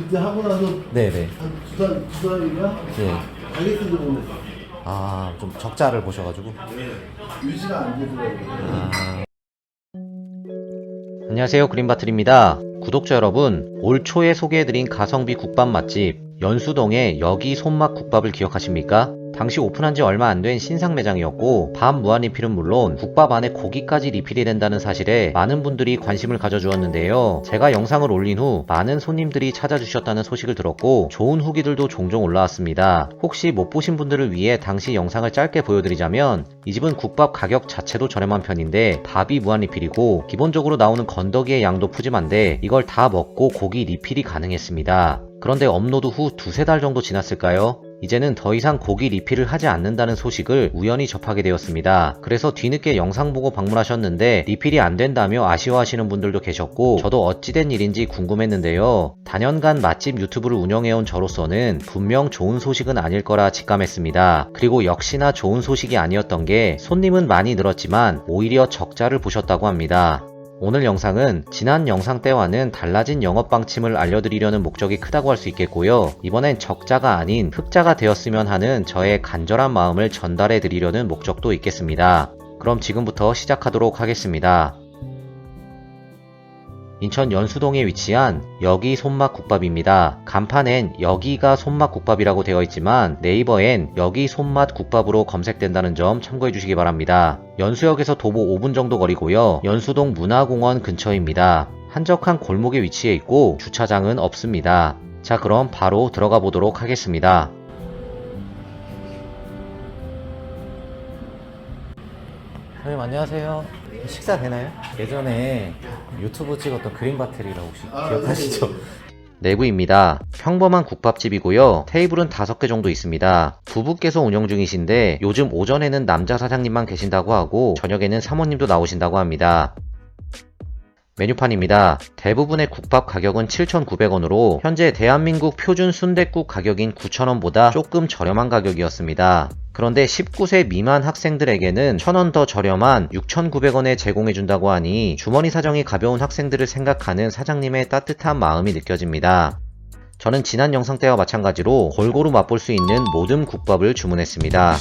그때 하고 나서 네네. 한 두 달인가? 예. 다이어트 좀 아, 좀 적자를 보셔가지고. 유지가 안 되더라고요. 안녕하세요, 그린바틀입니다. 구독자 여러분, 올 초에 소개해드린 가성비 국밥 맛집 연수동의 여기 손맛 국밥을 기억하십니까? 당시 오픈한 지 얼마 안 된 신상 매장이었고 밥 무한 리필은 물론 국밥 안에 고기까지 리필이 된다는 사실에 많은 분들이 관심을 가져주었는데요. 제가 영상을 올린 후 많은 손님들이 찾아주셨다는 소식을 들었고 좋은 후기들도 종종 올라왔습니다. 혹시 못 보신 분들을 위해 당시 영상을 짧게 보여드리자면 이 집은 국밥 가격 자체도 저렴한 편인데 밥이 무한 리필이고 기본적으로 나오는 건더기의 양도 푸짐한데 이걸 다 먹고 고기 리필이 가능했습니다. 그런데 업로드 후 두세 달 정도 지났을까요? 이제는 더 이상 고기 리필을 하지 않는다는 소식을 우연히 접하게 되었습니다. 그래서 뒤늦게 영상 보고 방문하셨는데 리필이 안 된다며 아쉬워하시는 분들도 계셨고 저도 어찌된 일인지 궁금했는데요. 단연간 맛집 유튜브를 운영해온 저로서는 분명 좋은 소식은 아닐 거라 직감했습니다. 그리고 역시나 좋은 소식이 아니었던 게 손님은 많이 늘었지만 오히려 적자를 보셨다고 합니다. 오늘 영상은 지난 영상 때와는 달라진 영업 방침을 알려드리려는 목적이 크다고 할 수 있겠고요. 이번엔 적자가 아닌 흑자가 되었으면 하는 저의 간절한 마음을 전달해 드리려는 목적도 있겠습니다. 그럼 지금부터 시작하도록 하겠습니다. 인천 연수동에 위치한 여기 손맛 국밥입니다. 간판엔 여기가 손맛 국밥이라고 되어 있지만 네이버엔 여기 손맛 국밥으로 검색된다는 점 참고해 주시기 바랍니다. 연수역에서 도보 5분 정도 거리고요. 연수동 문화공원 근처입니다. 한적한 골목에 위치해 있고 주차장은 없습니다. 자, 그럼 바로 들어가 보도록 하겠습니다. 선생님 안녕하세요. 식사 되나요? 예전에 유튜브 찍었던 그린바틀이라고 혹시 기억하시죠? 네. 내부입니다. 평범한 국밥집이고요. 테이블은 5개 정도 있습니다. 부부께서 운영 중이신데 요즘 오전에는 남자 사장님만 계신다고 하고 저녁에는 사모님도 나오신다고 합니다. 메뉴판입니다. 대부분의 국밥 가격은 7,900원으로 현재 대한민국 표준 순댓국 가격인 9,000원보다 조금 저렴한 가격이었습니다. 그런데 19세 미만 학생들에게는 1,000원 더 저렴한 6,900원에 제공해준다고 하니 주머니 사정이 가벼운 학생들을 생각하는 사장님의 따뜻한 마음이 느껴집니다. 저는 지난 영상 때와 마찬가지로 골고루 맛볼 수 있는 모든 국밥을 주문했습니다.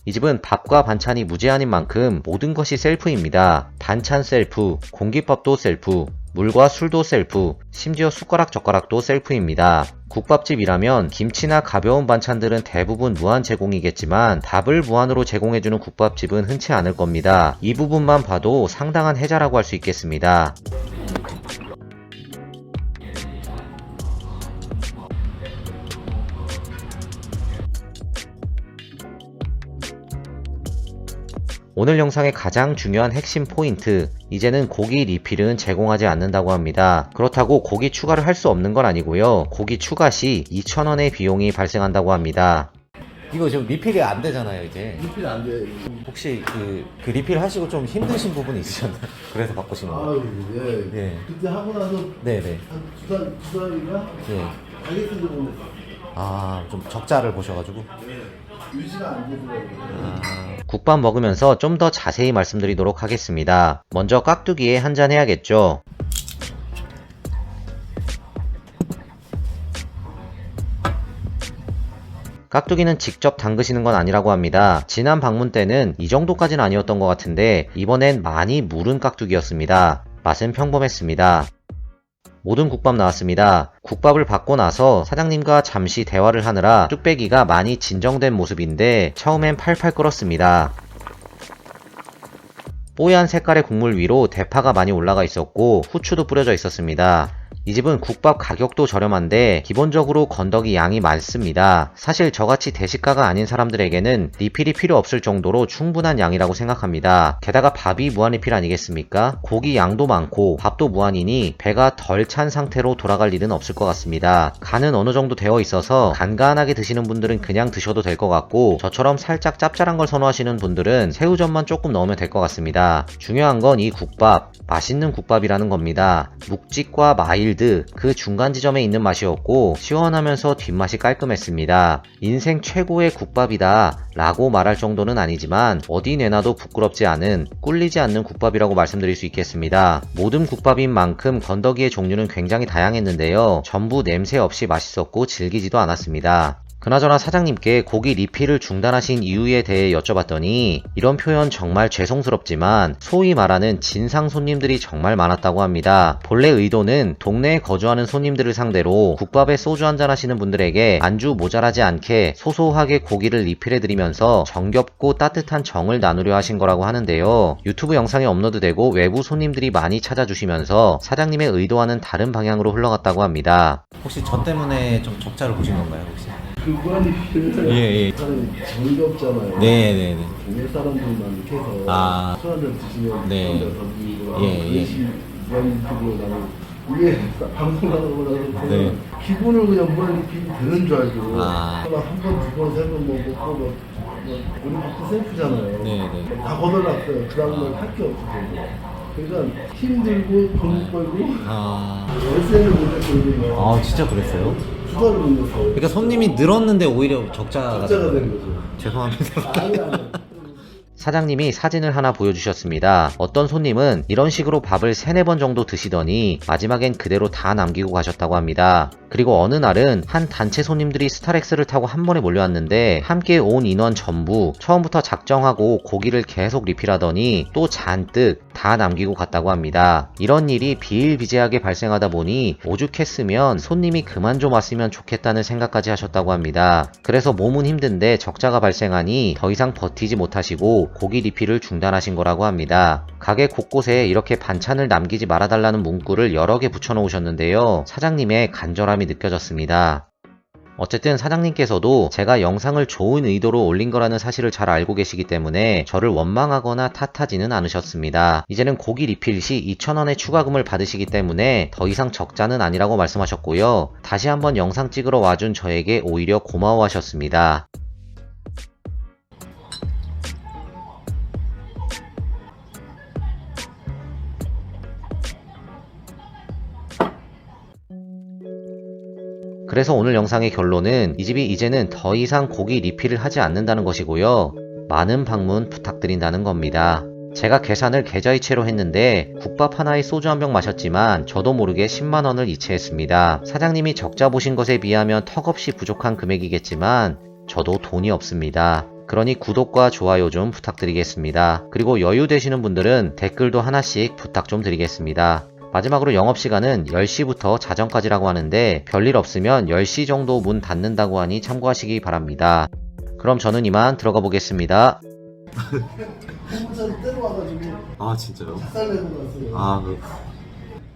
이 집은 밥과 반찬이 무제한인 만큼 모든 것이 셀프입니다. 반찬 셀프, 공깃밥도 셀프, 물과 술도 셀프, 심지어 숟가락 젓가락도 셀프입니다. 국밥집이라면 김치나 가벼운 반찬들은 대부분 무한 제공이겠지만 밥을 무한으로 제공해주는 국밥집은 흔치 않을 겁니다. 이 부분만 봐도 상당한 혜자라고 할 수 있겠습니다. 오늘 영상의 가장 중요한 핵심 포인트, 이제는 고기 리필은 제공하지 않는다고 합니다. 그렇다고 고기 추가를 할 수 없는 건 아니고요. 고기 추가 시 2,000원의 비용이 발생한다고 합니다. 이거 지금 리필이 안 되잖아요, 이제. 리필 안 돼. 혹시 그 리필 하시고 좀 힘드신 부분이 있으셨나요? 그래서 바꾸신 거예요? 아유, 예. 예. 그때 하고 나서 네네. 한 두 달인가? 예. 다이어트 좀 아, 좀 적자를 보셔가지고. 유지가 안 되더라고요. 국밥 먹으면서 좀 더 자세히 말씀드리도록 하겠습니다. 먼저 깍두기에 한잔 해야겠죠. 깍두기는 직접 담그시는 건 아니라고 합니다. 지난 방문 때는 이 정도까지는 아니었던 것 같은데 이번엔 많이 무른 깍두기였습니다. 맛은 평범했습니다. 모든 국밥 나왔습니다. 국밥을 받고 나서 사장님과 잠시 대화를 하느라 뚝배기가 많이 진정된 모습인데 처음엔 팔팔 끓었습니다. 뽀얀 색깔의 국물 위로 대파가 많이 올라가 있었고 후추도 뿌려져 있었습니다. 이 집은 국밥 가격도 저렴한데 기본적으로 건더기 양이 많습니다. 사실 저같이 대식가가 아닌 사람들에게는 리필이 필요 없을 정도로 충분한 양이라고 생각합니다. 게다가 밥이 무한 리필 아니겠습니까? 고기 양도 많고 밥도 무한이니 배가 덜 찬 상태로 돌아갈 일은 없을 것 같습니다. 간은 어느 정도 되어 있어서 간간하게 드시는 분들은 그냥 드셔도 될 것 같고 저처럼 살짝 짭짤한 걸 선호하시는 분들은 새우젓만 조금 넣으면 될 것 같습니다. 중요한 건 이 국밥, 맛있는 국밥이라는 겁니다. 묵직과 마이 마일드, 그 중간 지점에 있는 맛이었고 시원하면서 뒷맛이 깔끔했습니다. 인생 최고의 국밥이다 라고 말할 정도는 아니지만 어디 내놔도 부끄럽지 않은, 꿀리지 않는 국밥이라고 말씀드릴 수 있겠습니다. 모든 국밥인 만큼 건더기의 종류는 굉장히 다양했는데요. 전부 냄새 없이 맛있었고 질기지도 않았습니다. 그나저나 사장님께 고기 리필을 중단하신 이유에 대해 여쭤봤더니 이런 표현 정말 죄송스럽지만 소위 말하는 진상 손님들이 정말 많았다고 합니다. 본래 의도는 동네에 거주하는 손님들을 상대로 국밥에 소주 한잔 하시는 분들에게 안주 모자라지 않게 소소하게 고기를 리필해드리면서 정겹고 따뜻한 정을 나누려 하신 거라고 하는데요. 유튜브 영상에 업로드되고 외부 손님들이 많이 찾아주시면서 사장님의 의도와는 다른 방향으로 흘러갔다고 합니다. 혹시 저 때문에 좀 적자를 보신 건가요, 혹시? 그거는 예. 사람이 정겹잖아요. 네네네. 동네 사람들만 이렇게 해서 아. 술 한잔 드시면 네. 예. 이런 식으로 나는 이게 방송 나가고 나서 네. 기분을 그냥 뭘 이렇게 되는 줄 알고 아. 막 한 번, 두 번, 세 번 먹고 우리 밥도 셀프잖아요. 네네. 다 걷어놨어요. 그 다음날 할 게 없어요. 그러니까 힘들고 돈 벌고 월세를 못 냈거든요. 아, 진짜 그랬어요? 두 달을 못 냈어요. 그러니까 손님이 늘었는데 오히려 적자가 적자가 된 거죠. 죄송합니다. 아니. 사장님이 사진을 하나 보여주셨습니다. 어떤 손님은 이런 식으로 밥을 3-4번 정도 드시더니 마지막엔 그대로 다 남기고 가셨다고 합니다. 그리고 어느 날은 한 단체 손님들이 스타렉스를 타고 한 번에 몰려왔는데 함께 온 인원 전부 처음부터 작정하고 고기를 계속 리필하더니 또 잔뜩 다 남기고 갔다고 합니다. 이런 일이 비일비재하게 발생하다 보니 오죽했으면 손님이 그만 좀 왔으면 좋겠다는 생각까지 하셨다고 합니다. 그래서 몸은 힘든데 적자가 발생하니 더 이상 버티지 못하시고 고기 리필을 중단하신 거라고 합니다. 가게 곳곳에 이렇게 반찬을 남기지 말아달라는 문구를 여러 개 붙여놓으셨는데요. 사장님의 간절함이 느껴졌습니다. 어쨌든 사장님께서도 제가 영상을 좋은 의도로 올린 거라는 사실을 잘 알고 계시기 때문에 저를 원망하거나 탓하지는 않으셨습니다. 이제는 고기 리필 시 2,000원의 추가금을 받으시기 때문에 더 이상 적자는 아니라고 말씀하셨고요. 다시 한번 영상 찍으러 와준 저에게 오히려 고마워하셨습니다. 그래서 오늘 영상의 결론은 이 집이 이제는 더 이상 고기 리필을 하지 않는다는 것이고요. 많은 방문 부탁드린다는 겁니다. 제가 계산을 계좌이체로 했는데 국밥 하나에 소주 한 병 마셨지만 저도 모르게 10만원을 이체했습니다. 사장님이 적자 보신 것에 비하면 턱없이 부족한 금액이겠지만 저도 돈이 없습니다. 그러니 구독과 좋아요 좀 부탁드리겠습니다. 그리고 여유 되시는 분들은 댓글도 하나씩 부탁 좀 드리겠습니다. 마지막으로 영업시간은 10시부터 자정까지라고 하는데 별일 없으면 10시 정도 문 닫는다고 하니 참고하시기 바랍니다. 그럼 저는 이만 들어가 보겠습니다. 한국사람 때려와가지고 아, 진짜요? 삭살내고 갔어요. 아,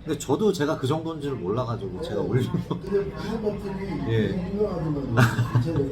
근데 저도 제가 그 정도인 줄 몰라가지고 제가 올린 거. 근데 그런 것들이 예. 유명하더만 괜찮아요.